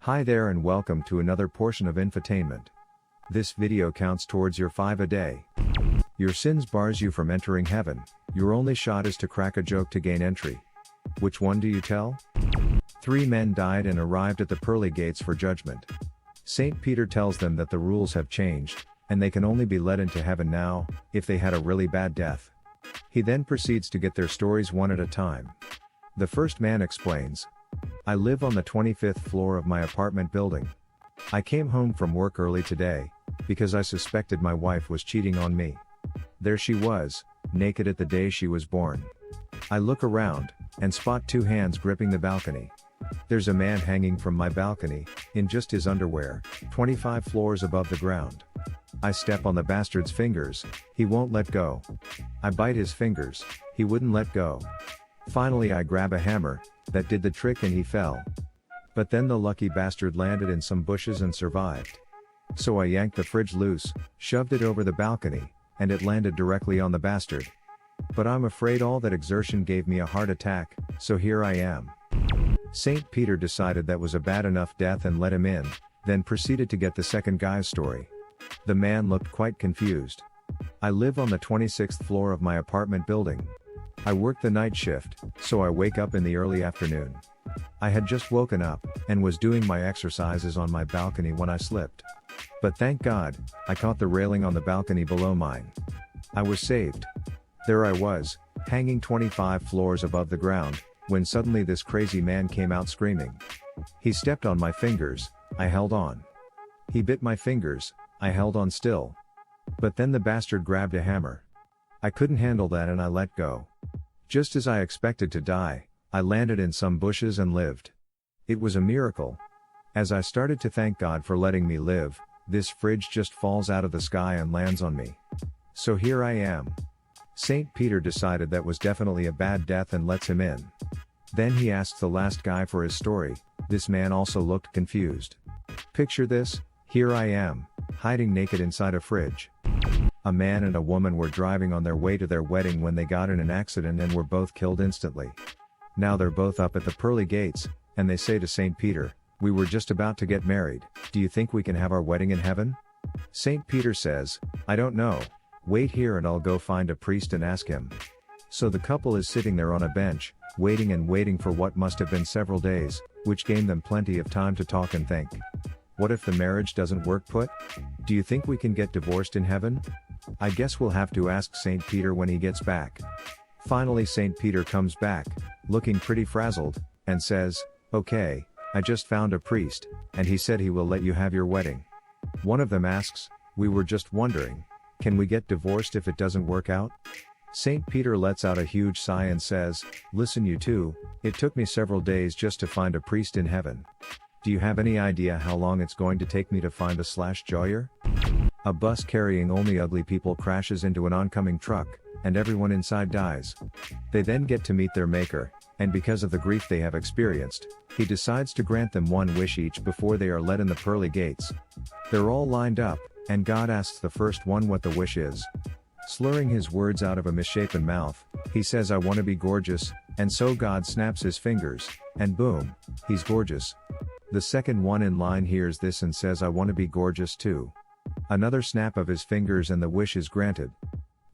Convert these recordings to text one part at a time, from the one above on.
Hi there and welcome to another portion of infotainment. This video counts towards your 5 a day. Your sins bars you from entering heaven, your only shot is to crack a joke to gain entry. Which one do you tell? 3 men died and arrived at the pearly gates for judgment. Saint Peter tells them that the rules have changed, and they can only be let into heaven now, if they had a really bad death. He then proceeds to get their stories one at a time. The first man explains, I live on the 25th floor of my apartment building. I came home from work early today, because I suspected my wife was cheating on me. There she was, naked at the day she was born. I look around, and spot 2 hands gripping the balcony. There's a man hanging from my balcony, in just his underwear, 25 floors above the ground. I step on the bastard's fingers, he won't let go. I bite his fingers, he wouldn't let go. Finally I grab a hammer, that did the trick and he fell. But then the lucky bastard landed in some bushes and survived. So I yanked the fridge loose, shoved it over the balcony, and it landed directly on the bastard. But I'm afraid all that exertion gave me a heart attack, so here I am. Saint Peter decided that was a bad enough death and let him in, then proceeded to get the second guy's story. The man looked quite confused. I live on the 26th floor of my apartment building. I work the night shift, so I wake up in the early afternoon. I had just woken up, and was doing my exercises on my balcony when I slipped. But thank God, I caught the railing on the balcony below mine. I was saved. There I was, hanging 25 floors above the ground, when suddenly this crazy man came out screaming. He stepped on my fingers, I held on. He bit my fingers, I held on still. But then the bastard grabbed a hammer. I couldn't handle that and I let go. Just as I expected to die, I landed in some bushes and lived. It was a miracle. As I started to thank God for letting me live, this fridge just falls out of the sky and lands on me. So here I am. Saint Peter decided that was definitely a bad death and lets him in. Then he asks the last guy for his story. This man also looked confused. Picture this, here I am, hiding naked inside a fridge. A man and a woman were driving on their way to their wedding when they got in an accident and were both killed instantly. Now they're both up at the pearly gates, and they say to Saint Peter, we were just about to get married, do you think we can have our wedding in heaven? Saint Peter says, I don't know, wait here and I'll go find a priest and ask him. So the couple is sitting there on a bench, waiting and waiting for what must have been several days, which gave them plenty of time to talk and think. What if the marriage doesn't work put? Do you think we can get divorced in heaven? I guess we'll have to ask Saint Peter when he gets back. Finally Saint Peter comes back, looking pretty frazzled, and says, okay, I just found a priest, and he said he will let you have your wedding. One of them asks, we were just wondering, can we get divorced if it doesn't work out? Saint Peter lets out a huge sigh and says, listen you two, it took me several days just to find a priest in heaven. Do you have any idea how long it's going to take me to find a /joyer? A bus carrying only ugly people crashes into an oncoming truck, and everyone inside dies. They then get to meet their maker, and because of the grief they have experienced, he decides to grant them one wish each before they are let in the pearly gates. They're all lined up, and God asks the first one what the wish is. Slurring his words out of a misshapen mouth, he says I want to be gorgeous, and so God snaps his fingers, and boom, he's gorgeous. The second one in line hears this and says I want to be gorgeous too. Another snap of his fingers and the wish is granted.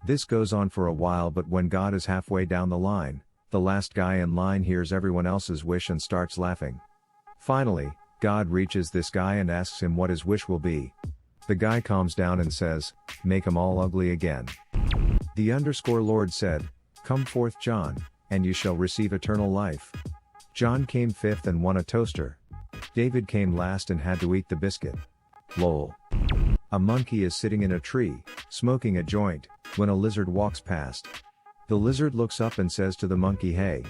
This goes on for a while, but when God is halfway down the line, the last guy in line hears everyone else's wish and starts laughing. Finally, God reaches this guy and asks him what his wish will be. The guy calms down and says, make 'em all ugly again. The Lord said, come forth John, and you shall receive eternal life. John came fifth and won a toaster. David came last and had to eat the biscuit. Lol. A monkey is sitting in a tree, smoking a joint, when a lizard walks past. The lizard looks up and says to the monkey, hey,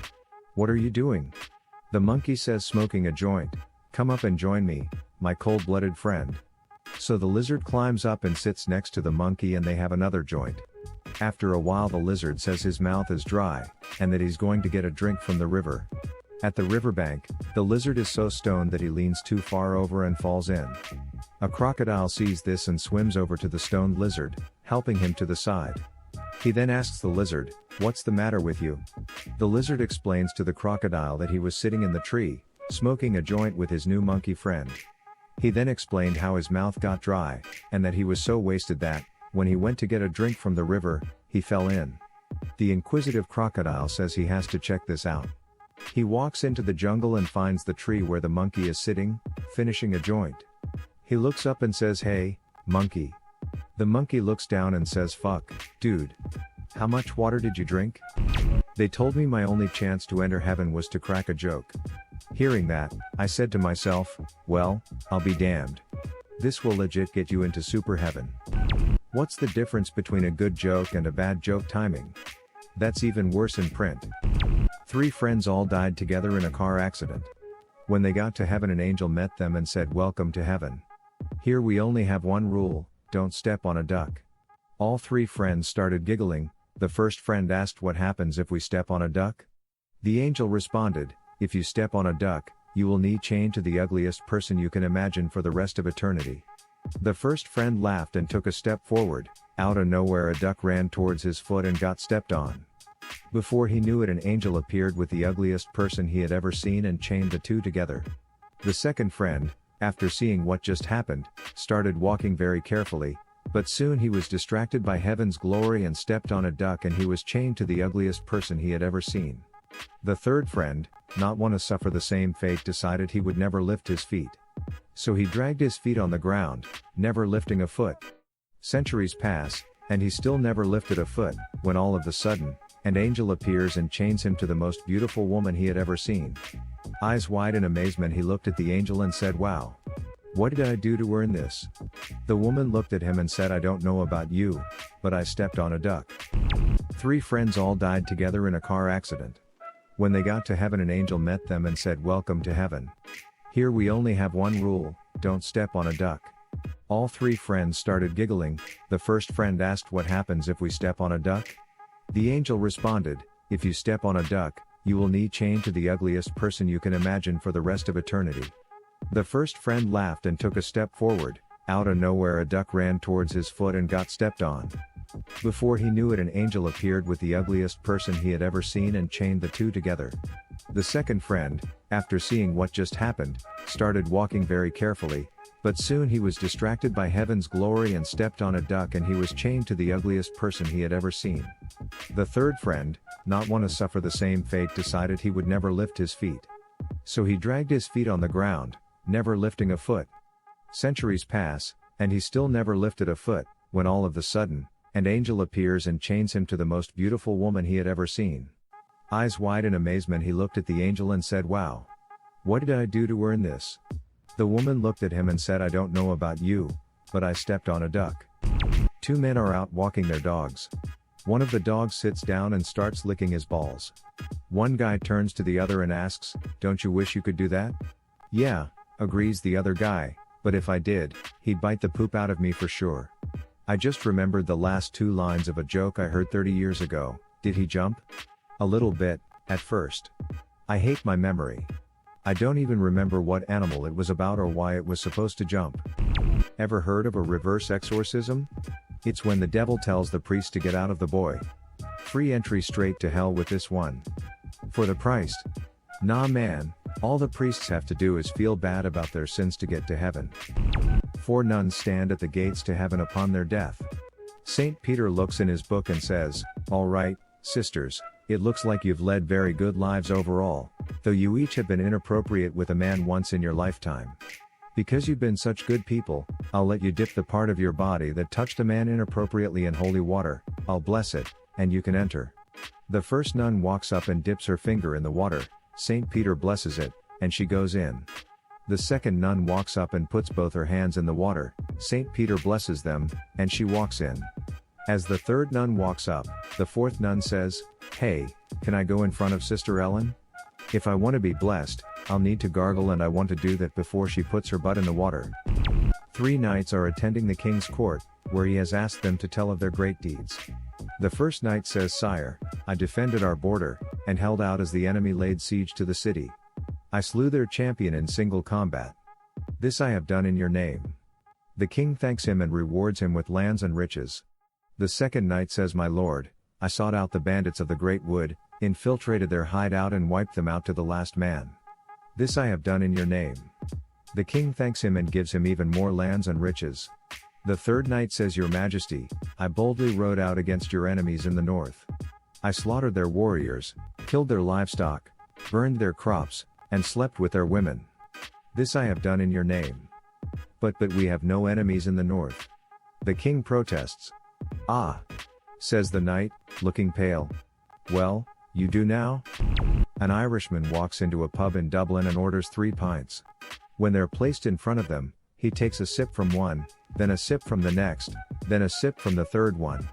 what are you doing? The monkey says, smoking a joint, come up and join me, my cold-blooded friend. So the lizard climbs up and sits next to the monkey and they have another joint. After a while the lizard says his mouth is dry, and that he's going to get a drink from the river. At the riverbank, the lizard is so stoned that he leans too far over and falls in. A crocodile sees this and swims over to the stoned lizard, helping him to the side. He then asks the lizard, what's the matter with you? The lizard explains to the crocodile that he was sitting in the tree, smoking a joint with his new monkey friend. He then explained how his mouth got dry, and that he was so wasted that, when he went to get a drink from the river, he fell in. The inquisitive crocodile says he has to check this out. He walks into the jungle and finds the tree where the monkey is sitting, finishing a joint. He looks up and says, "Hey, monkey." The monkey looks down and says, "Fuck, dude. How much water did you drink? They told me my only chance to enter heaven was to crack a joke." Hearing that, I said to myself, well, I'll be damned. This will legit get you into super heaven. What's the difference between a good joke and a bad joke timing? That's even worse in print. 3 friends all died together in a car accident. When they got to heaven, an angel met them and said, "Welcome to heaven. Here we only have one rule, don't step on a duck." All 3 friends started giggling. The first friend asked, "What happens if we step on a duck?" The angel responded, "If you step on a duck, you will need chained to the ugliest person you can imagine for the rest of eternity." The first friend laughed and took a step forward. Out of nowhere, a duck ran towards his foot and got stepped on. Before he knew it, an angel appeared with the ugliest person he had ever seen and chained the 2 together. The second friend, after seeing what just happened, started walking very carefully, but soon he was distracted by heaven's glory and stepped on a duck, and he was chained to the ugliest person he had ever seen. The third friend, not want to suffer the same fate, decided he would never lift his feet. So he dragged his feet on the ground, never lifting a foot. Centuries pass, and he still never lifted a foot, when all of a sudden, an angel appears and chains him to the most beautiful woman he had ever seen. Eyes wide in amazement, he looked at the angel and said, "Wow. What did I do to earn this?" The woman looked at him and said, "I don't know about you, but I stepped on a duck." 3 friends all died together in a car accident. When they got to heaven, an angel met them and said, "Welcome to heaven. Here we only have one rule, don't step on a duck." All 3 friends started giggling. The first friend asked, "What happens if we step on a duck?" The angel responded, "If you step on a duck, you will need chained to the ugliest person you can imagine for the rest of eternity." The first friend laughed and took a step forward. Out of nowhere, a duck ran towards his foot and got stepped on. Before he knew it, an angel appeared with the ugliest person he had ever seen and chained the 2 together. The second friend, after seeing what just happened, started walking very carefully, but soon he was distracted by heaven's glory and stepped on a duck, and he was chained to the ugliest person he had ever seen. The third friend, not want to suffer the same fate, decided he would never lift his feet. So he dragged his feet on the ground, never lifting a foot. Centuries pass, and he still never lifted a foot, when all of a sudden, an angel appears and chains him to the most beautiful woman he had ever seen. Eyes wide in amazement, he looked at the angel and said, "Wow. What did I do to earn this?" The woman looked at him and said, "I don't know about you, but I stepped on a duck." 2 men are out walking their dogs. One of the dogs sits down and starts licking his balls. One guy turns to the other and asks, "Don't you wish you could do that?" "Yeah," agrees the other guy, "but if I did, he'd bite the poop out of me for sure." I just remembered the last 2 lines of a joke I heard 30 years ago. Did he jump? A little bit, at first. I hate my memory. I don't even remember what animal it was about or why it was supposed to jump. Ever heard of a reverse exorcism? It's when the devil tells the priest to get out of the boy. Free entry straight to hell with this one. For the priest? Nah man, all the priests have to do is feel bad about their sins to get to heaven. 4 nuns stand at the gates to heaven upon their death. Saint Peter looks in his book and says, "All right, sisters, it looks like you've led very good lives overall, though you each have been inappropriate with a man once in your lifetime. Because you've been such good people, I'll let you dip the part of your body that touched a man inappropriately in holy water, I'll bless it, and you can enter." The first nun walks up and dips her finger in the water. Saint Peter blesses it, and she goes in. The second nun walks up and puts both her hands in the water. Saint Peter blesses them, and she walks in. As the third nun walks up, the fourth nun says, "Hey, can I go in front of Sister Ellen? If I want to be blessed, I'll need to gargle, and I want to do that before she puts her butt in the water." 3 knights are attending the king's court, where he has asked them to tell of their great deeds. The first knight says, "Sire, I defended our border, and held out as the enemy laid siege to the city. I slew their champion in single combat. This I have done in your name." The king thanks him and rewards him with lands and riches. The second knight says, "My lord, I sought out the bandits of the Great Wood, infiltrated their hideout and wiped them out to the last man. This I have done in your name. The king thanks him and gives him even more lands and riches. The third night says, Your Majesty, I boldly rode out against your enemies in the north. I slaughtered their warriors, killed their livestock, burned their crops, and slept with their women. This I have done in your name. But we have no enemies in the north. The king protests. Ah! Says the knight, looking pale. Well, you do now? An Irishman walks into a pub in Dublin and orders 3 pints. When they're placed in front of them, he takes a sip from one, then a sip from the next, then a sip from the third one.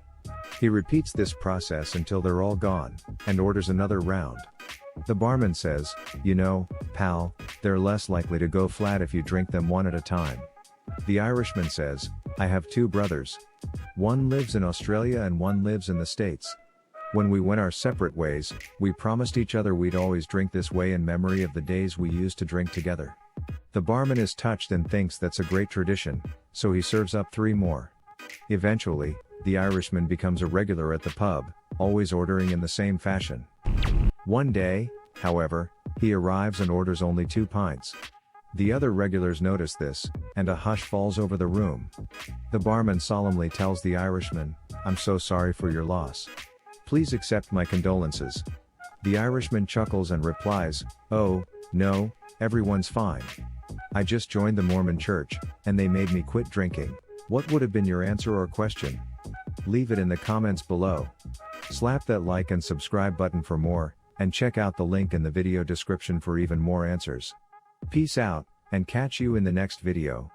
He repeats this process until they're all gone, and orders another round. The barman says, You know, pal, they're less likely to go flat if you drink them one at a time. The Irishman says, I have 2 brothers. One lives in Australia and one lives in the States. When we went our separate ways, we promised each other we'd always drink this way in memory of the days we used to drink together. The barman is touched and thinks that's a great tradition, so he serves up 3 more. Eventually, the Irishman becomes a regular at the pub, always ordering in the same fashion. One day, however, he arrives and orders only 2 pints. The other regulars notice this, and a hush falls over the room. The barman solemnly tells the Irishman, I'm so sorry for your loss. Please accept my condolences. The Irishman chuckles and replies, Oh, no, everyone's fine. I just joined the Mormon church, and they made me quit drinking. What would have been your answer or question? Leave it in the comments below. Slap that like and subscribe button for more, and check out the link in the video description for even more answers. Peace out, and catch you in the next video.